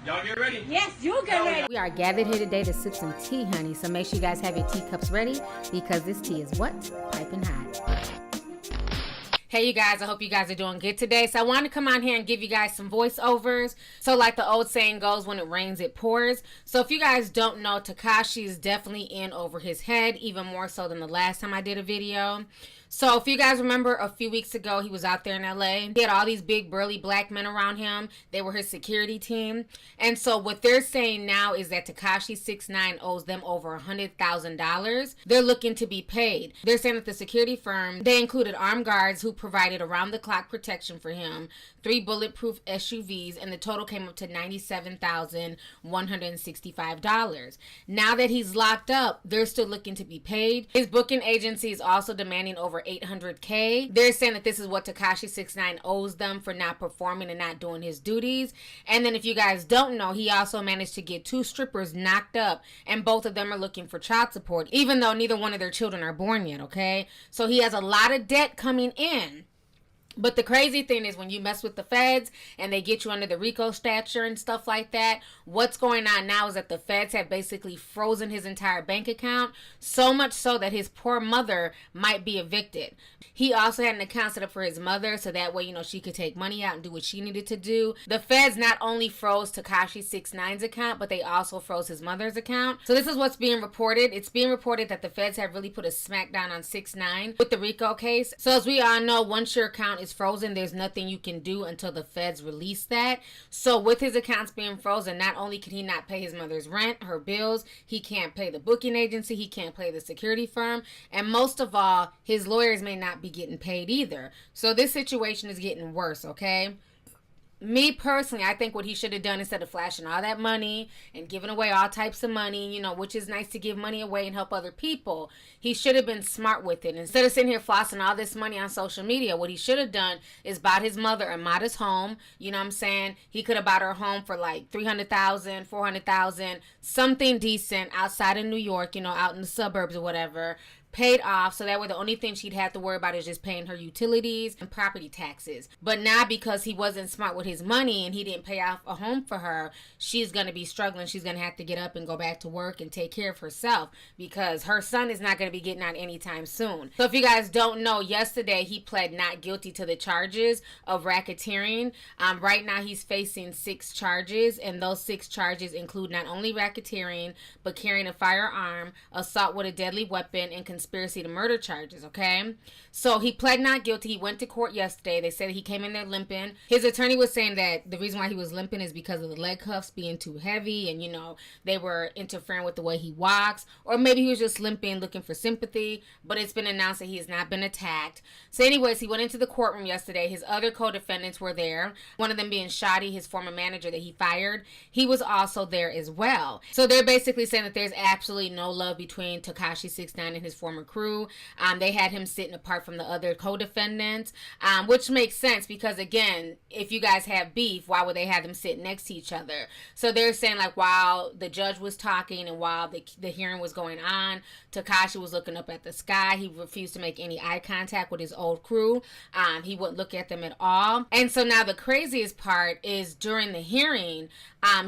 Y'all get ready? Yes, you get ready. We are gathered here today to sip some tea, honey. So make sure you guys have your teacups ready because this tea is what? Piping hot. Hey you guys, I hope you guys are doing good today. So I wanted to come on here and give you guys some voiceovers. So like the old saying goes, when it rains, it pours. So if you guys don't know, Tekashi is definitely in over his head, even more so than the last time I did a video. So if you guys remember, a few weeks ago, he was out there in LA. He had all these big burly black men around him. They were his security team. And so what they're saying now is that Tekashi 6ix9ine owes them over $100,000. They're looking to be paid. They're saying that the security firm, they included armed guards who provided around-the-clock protection for him, 3 bulletproof SUVs, and the total came up to $97,165. Now that he's locked up, they're still looking to be paid. His booking agency is also demanding over $800K. They're saying that this is what Tekashi 6ix9ine owes them for not performing and not doing his duties. And then if you guys don't know, he also managed to get 2 strippers knocked up, and both of them are looking for child support, even though neither one of their children are born yet, okay? So he has a lot of debt coming in. But the crazy thing is when you mess with the feds and they get you under the RICO stature and stuff like that, what's going on now is that the feds have basically frozen his entire bank account, so much so that his poor mother might be evicted. He also had an account set up for his mother so that way, you know, she could take money out and do what she needed to do. The feds not only froze Tekashi 6ix9ine's account, but they also froze his mother's account. So this is what's being reported. It's being reported that the feds have really put a smackdown on 6ix9ine with the RICO case. So as we all know, once your account is frozen, there's nothing you can do until the feds release that. So with his accounts being frozen, not only can he not pay his mother's rent, her bills, he can't pay the booking agency, he can't pay the security firm, and most of all, his lawyers may not be getting paid either. So this situation is getting worse, okay? Me personally, I think what he should have done instead of flashing all that money and giving away all types of money, you know, which is nice to give money away and help other people, he should have been smart with it. Instead of sitting here flossing all this money on social media, what he should have done is bought his mother a modest home. You know what I'm saying? He could have bought her a home for like $300,000, $400,000, something decent outside of New York, you know, out in the suburbs or whatever. Paid off, so that way the only thing she'd have to worry about is just paying her utilities and property taxes. But now because he wasn't smart with his money and he didn't pay off a home for her, she's going to be struggling. She's going to have to get up and go back to work and take care of herself because her son is not going to be getting out anytime soon. So if you guys don't know, yesterday he pled not guilty to the charges of racketeering. Right now he's facing 6 charges, and those 6 charges include not only racketeering but carrying a firearm, assault with a deadly weapon, and conspiracy to murder charges, okay? So he pled not guilty. He went to court yesterday. They said he came in there limping. His attorney was saying that the reason why he was limping is because of the leg cuffs being too heavy and, you know, they were interfering with the way he walks, or maybe he was just limping looking for sympathy, but it's been announced that he has not been attacked. So anyways, he went into the courtroom yesterday. His other co-defendants were there, one of them being Shoddy, his former manager that he fired. He was also there as well. So they're basically saying that there's absolutely no love between Tekashi 6ix9ine and his former crew. They had him sitting apart from the other co-defendants, which makes sense because, again, if you guys have beef, why would they have them sit next to each other? So they're saying, like, while the judge was talking and while the hearing was going on, Tekashi was looking up at the sky. He refused to make any eye contact with his old crew. He wouldn't look at them at all. And so now the craziest part is during the hearing,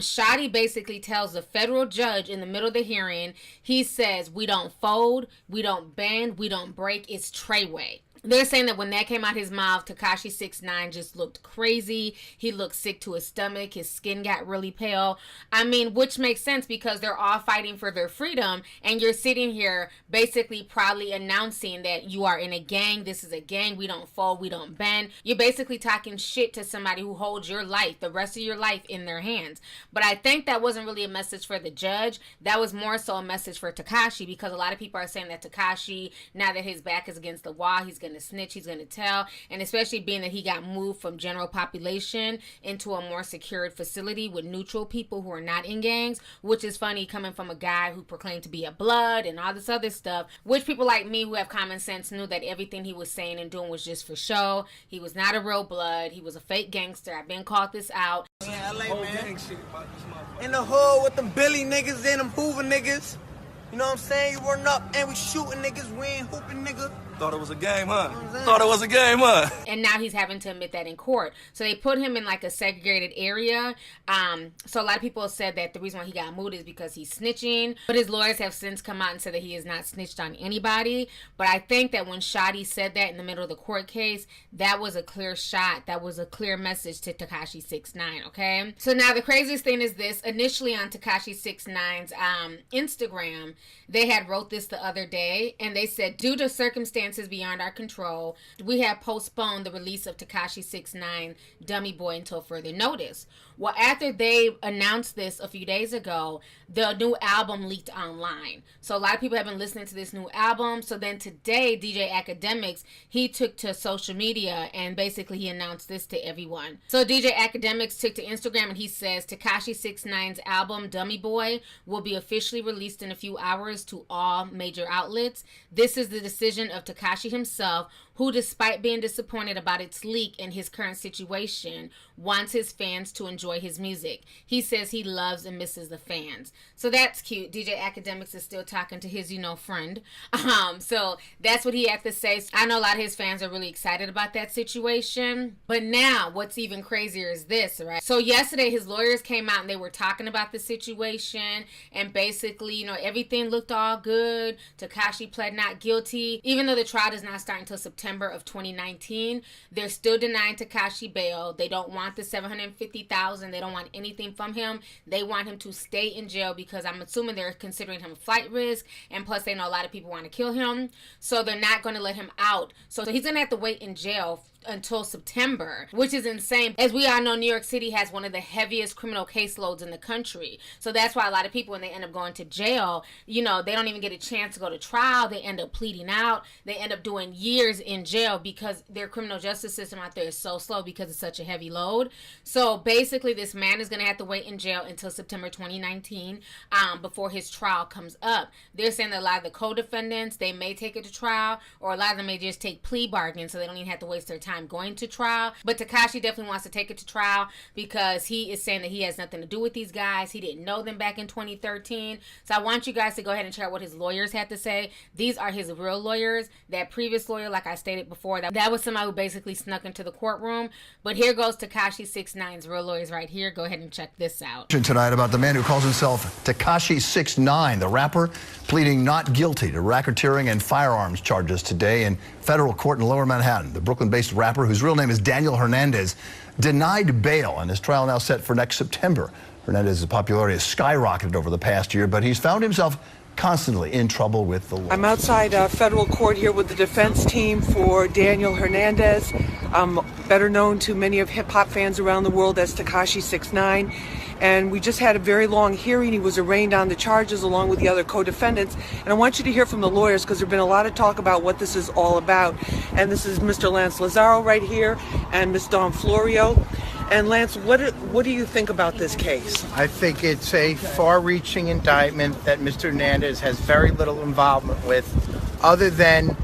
Shoddy basically tells the federal judge in the middle of the hearing, he says, we don't fold, we don't bend, we don't break, it's Treyway. They're saying that when that came out his mouth, Tekashi 6ix9ine just looked crazy. He looked sick to his stomach. His skin got really pale. I mean, which makes sense because they're all fighting for their freedom. And you're sitting here basically proudly announcing that you are in a gang. This is a gang. We don't fold. We don't bend. You're basically talking shit to somebody who holds your life, the rest of your life, in their hands. But I think that wasn't really a message for the judge. That was more so a message for Tekashi because a lot of people are saying that Tekashi, now that his back is against the wall, he's going to snitch, he's going to tell, and especially being that he got moved from general population into a more secured facility with neutral people who are not in gangs, which is funny coming from a guy who proclaimed to be a blood and all this other stuff, which people like me who have common sense knew that everything he was saying and doing was just for show. He was not a real blood. He was a fake gangster. I've been called this out. Yeah, LA, man. In the hood with them Billy niggas and them Hoover niggas. You know what I'm saying? You run up and we shooting niggas, we ain't hooping nigga. Thought it was a game, huh? Thought it was a game, huh? And now he's having to admit that in court. So they put him in like a segregated area. So a lot of people said that the reason why he got moved is because he's snitching. But his lawyers have since come out and said that he has not snitched on anybody. But I think that when Shotty said that in the middle of the court case, that was a clear shot. That was a clear message to Tekashi 6ix9ine, okay? So now the craziest thing is this. Initially on Tekashi 6ix9ine's Instagram, they had wrote this the other day. And they said, due to circumstances beyond our control, we have postponed the release of Tekashi 6ix9ine Dummy Boy until further notice. Well, after they announced this a few days ago, the new album leaked online. So a lot of people have been listening to this new album. So then today, DJ Academics, he took to social media and basically he announced this to everyone. So DJ Academics took to Instagram and he says, Tekashi 6ix9ine's album Dummy Boy will be officially released in a few hours to all major outlets. This is the decision of Tekashi himself, who, despite being disappointed about its leak and his current situation, wants his fans to enjoy his music. He says he loves and misses the fans. So that's cute. DJ Academics is still talking to his, friend. So that's what he had to say. I know a lot of his fans are really excited about that situation. But now, what's even crazier is this, right? So yesterday, his lawyers came out and they were talking about the situation. And basically, everything looked all good. Tekashi pled not guilty. Even though the trial does not start until September of 2019, they're still denying Tekashi bail. They don't want the $750,000. They don't want anything from him. They want him to stay in jail because I'm assuming they're considering him a flight risk, and plus they know a lot of people want to kill him, so they're not going to let him out. So he's going to have to wait in jail until September, which is insane. As we all know, New York City has one of the heaviest criminal caseloads in the country. So that's why a lot of people, when they end up going to jail, they don't even get a chance to go to trial. They end up pleading out. They end up doing years in jail because their criminal justice system out there is so slow because it's such a heavy load. So basically, this man is going to have to wait in jail until September 2019 before his trial comes up. They're saying that a lot of the co-defendants, they may take it to trial, or a lot of them may just take plea bargains so they don't even have to waste their time going to trial. But Tekashi definitely wants to take it to trial because he is saying that he has nothing to do with these guys. He didn't know them back in 2013. So I want you guys to go ahead and check out what his lawyers had to say. These are his real lawyers. That previous lawyer, like I stated before, that was somebody who basically snuck into the courtroom. But here goes Tekashi 6ix9ine's real lawyers right here. Go ahead and check this out. Tonight about the man who calls himself Tekashi 6ix9ine, the rapper, pleading not guilty to racketeering and firearms charges today in federal court in Lower Manhattan. The Brooklyn-based rapper, whose real name is Daniel Hernandez, denied bail, and his trial now set for next September. Hernandez's popularity has skyrocketed over the past year, but he's found himself constantly in trouble with the law. I'm outside federal court here with the defense team for Daniel Hernandez, better known to many of hip-hop fans around the world as Tekashi 6ix9ine. And we just had a very long hearing. He was arraigned on the charges along with the other co-defendants. And I want you to hear from the lawyers because there's been a lot of talk about what this is all about. And this is Mr. Lance Lazaro right here and Ms. Dawn Florio. And Lance, what do you think about this case? I think it's a far-reaching indictment that Mr. Hernandez has very little involvement with, other than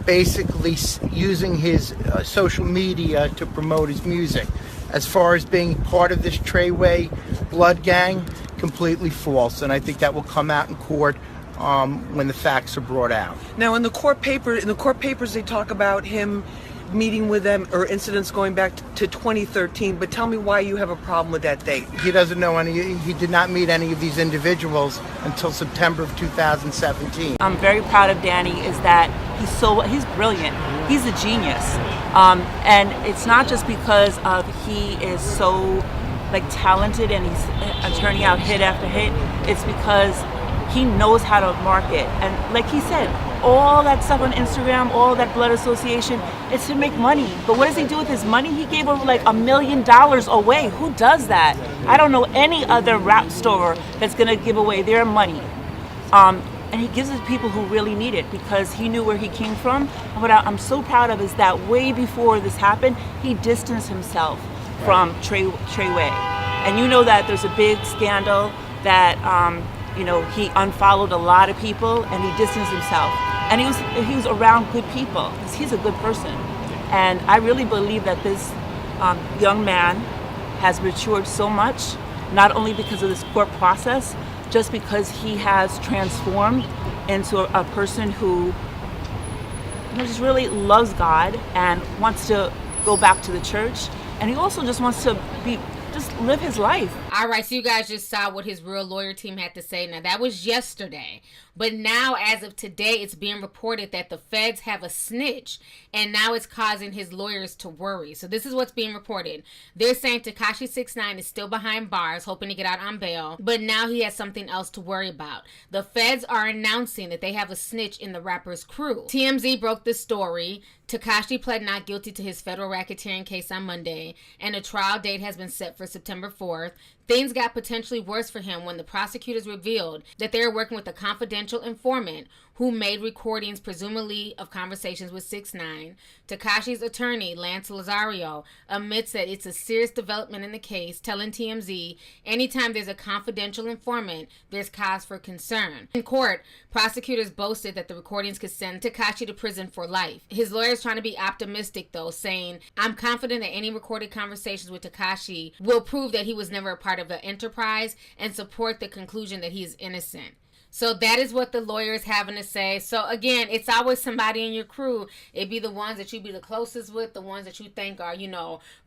basically using his social media to promote his music. As far as being part of this Treyway blood gang, completely false, and I think that will come out in court when the facts are brought out. Now, in the court papers, they talk about him meeting with them or incidents going back to 2013. But tell me why you have a problem with that date. He doesn't know any. He did not meet any of these individuals until September of 2017. I'm very proud of Danny. Is that he's brilliant. He's a genius, and it's not just because he is so talented and he's turning out hit after hit. It's because he knows how to market, and like he said, all that stuff on Instagram, all that blood association, it's to make money. But what does he do with his money? He gave over $1 million away. Who does that? I don't know any other rap store that's gonna give away their money. And he gives it to people who really need it because he knew where he came from. And what I'm so proud of is that way before this happened, he distanced himself from Treyway. And you know that there's a big scandal that he unfollowed a lot of people and he distanced himself. And he was around good people because he's a good person. And I really believe that this young man has matured so much, not only because of this court process, just because he has transformed into a person who just really loves God and wants to go back to the church, and he also just wants to just live his life. All right, so you guys just saw what his real lawyer team had to say. Now, that was yesterday. But now, as of today, it's being reported that the feds have a snitch, and now it's causing his lawyers to worry. So this is what's being reported. They're saying Tekashi 6ix9ine is still behind bars, hoping to get out on bail, but now he has something else to worry about. The feds are announcing that they have a snitch in the rapper's crew. TMZ broke this story. Tekashi pled not guilty to his federal racketeering case on Monday, and a trial date has been set for September 4th. Things got potentially worse for him when the prosecutors revealed that they were working with a confidential informant who made recordings, presumably of conversations with 6ix9ine. Tekashi's attorney, Lance Lazario, admits that it's a serious development in the case, telling TMZ, anytime there's a confidential informant, there's cause for concern. In court, prosecutors boasted that the recordings could send Tekashi to prison for life. His lawyer's trying to be optimistic, though, saying, I'm confident that any recorded conversations with Tekashi will prove that he was never a part of the enterprise and support the conclusion that he is innocent. So that is what the lawyer is having to say. So again, it's always somebody in your crew. It'd be the ones that you be the closest with, the ones that you think are,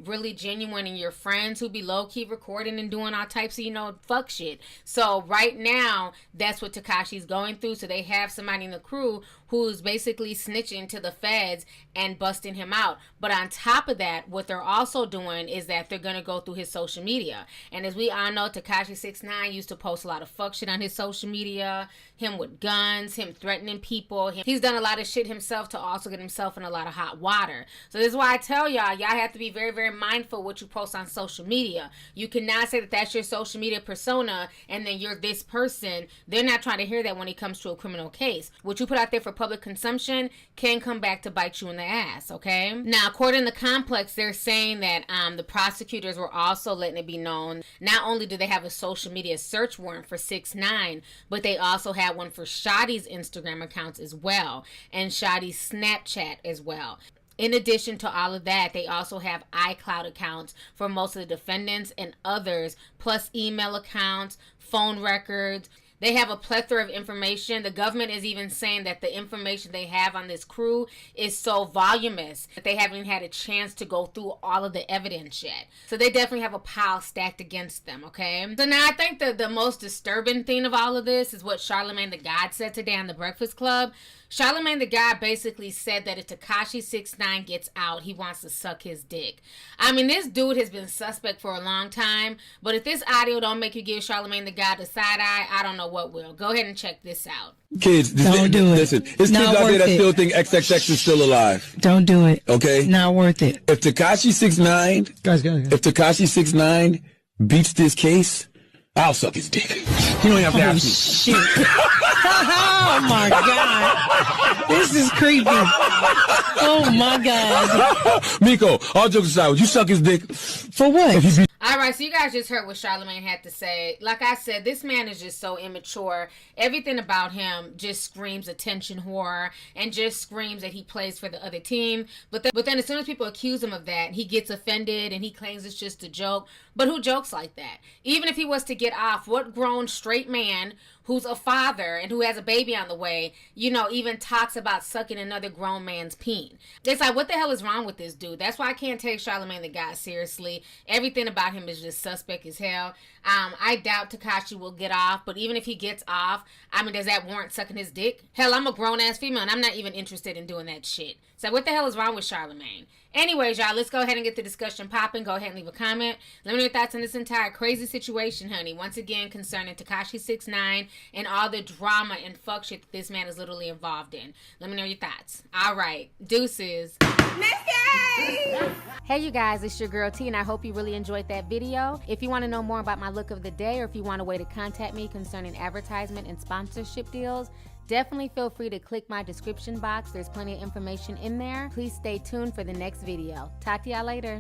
really genuine, and your friends who be low-key recording and doing all types of, fuck shit. So right now, that's what Tekashi's going through. So they have somebody in the crew who's basically snitching to the feds and busting him out. But on top of that, what they're also doing is that they're going to go through his social media. And as we all know, Tekashi 6ix9ine used to post a lot of fuck shit on his social media, him with guns, him threatening people. He's done a lot of shit himself to also get himself in a lot of hot water. So this is why I tell y'all have to be very, very mindful what you post on social media. You cannot say that that's your social media persona and then you're this person. They're not trying to hear that when it comes to a criminal case. What you put out there for public consumption can come back to bite you in the ass, okay? Now, according to Complex, they're saying that the prosecutors were also letting it be known, not only do they have a social media search warrant for 6ix9ine, but they also had one for Shotti's Instagram accounts as well, and Shotti's Snapchat as well. In addition to all of that, they also have iCloud accounts for most of the defendants and others, plus email accounts, phone records. They have a plethora of information. The government is even saying that the information they have on this crew is so voluminous that they haven't had a chance to go through all of the evidence yet. So they definitely have a pile stacked against them, okay? So now I think the most disturbing thing of all of this is what Charlamagne the God said today on The Breakfast Club. Charlamagne the God basically said that if Tekashi 6ix9ine gets out, he wants to suck his dick. I mean, this dude has been suspect for a long time, but if this audio don't make you give Charlamagne the God the side eye, I don't know what will. Go ahead and check this out. Kids, don't do it. Listen, it's kids out there that still think XXX is still alive. Don't do it. Okay? Not worth it. If Tekashi 6ix9ine, if Tekashi 6ix9ine beats this case, I'll suck his dick. You don't have to ask me. Shit. Oh my God. This is creepy. Oh my God. Miko, all jokes aside, would you suck his dick? For what? All right, so you guys just heard what Charlamagne had to say. Like I said, this man is just so immature. Everything about him just screams attention whore and just screams that he plays for the other team. But then as soon as people accuse him of that, he gets offended and he claims it's just a joke. But who jokes like that? Even if he was to get off, what grown straight man who's a father and who has a baby on the way, even talks about sucking another grown man's peen? It's like, what the hell is wrong with this dude? That's why I can't take Charlamagne the God seriously. Everything about him is just suspect as hell. I doubt Tekashi will get off, but even if he gets off, does that warrant sucking his dick? Hell, I'm a grown-ass female, and I'm not even interested in doing that shit. So what the hell is wrong with Charlamagne? Anyways, y'all, let's go ahead and get the discussion popping. Go ahead and leave a comment. Let me know your thoughts on this entire crazy situation, honey. Once again, concerning Tekashi 6ix9ine and all the drama and fuck shit that this man is literally involved in. Let me know your thoughts. All right. Deuces. Missy! Hey, you guys. It's your girl T, and I hope you really enjoyed that video. If you want to know more about my look of the day, or if you want a way to contact me concerning advertisement and sponsorship deals, definitely feel free to click my description box. There's plenty of information in there. Please stay tuned for the next video. Talk to y'all later.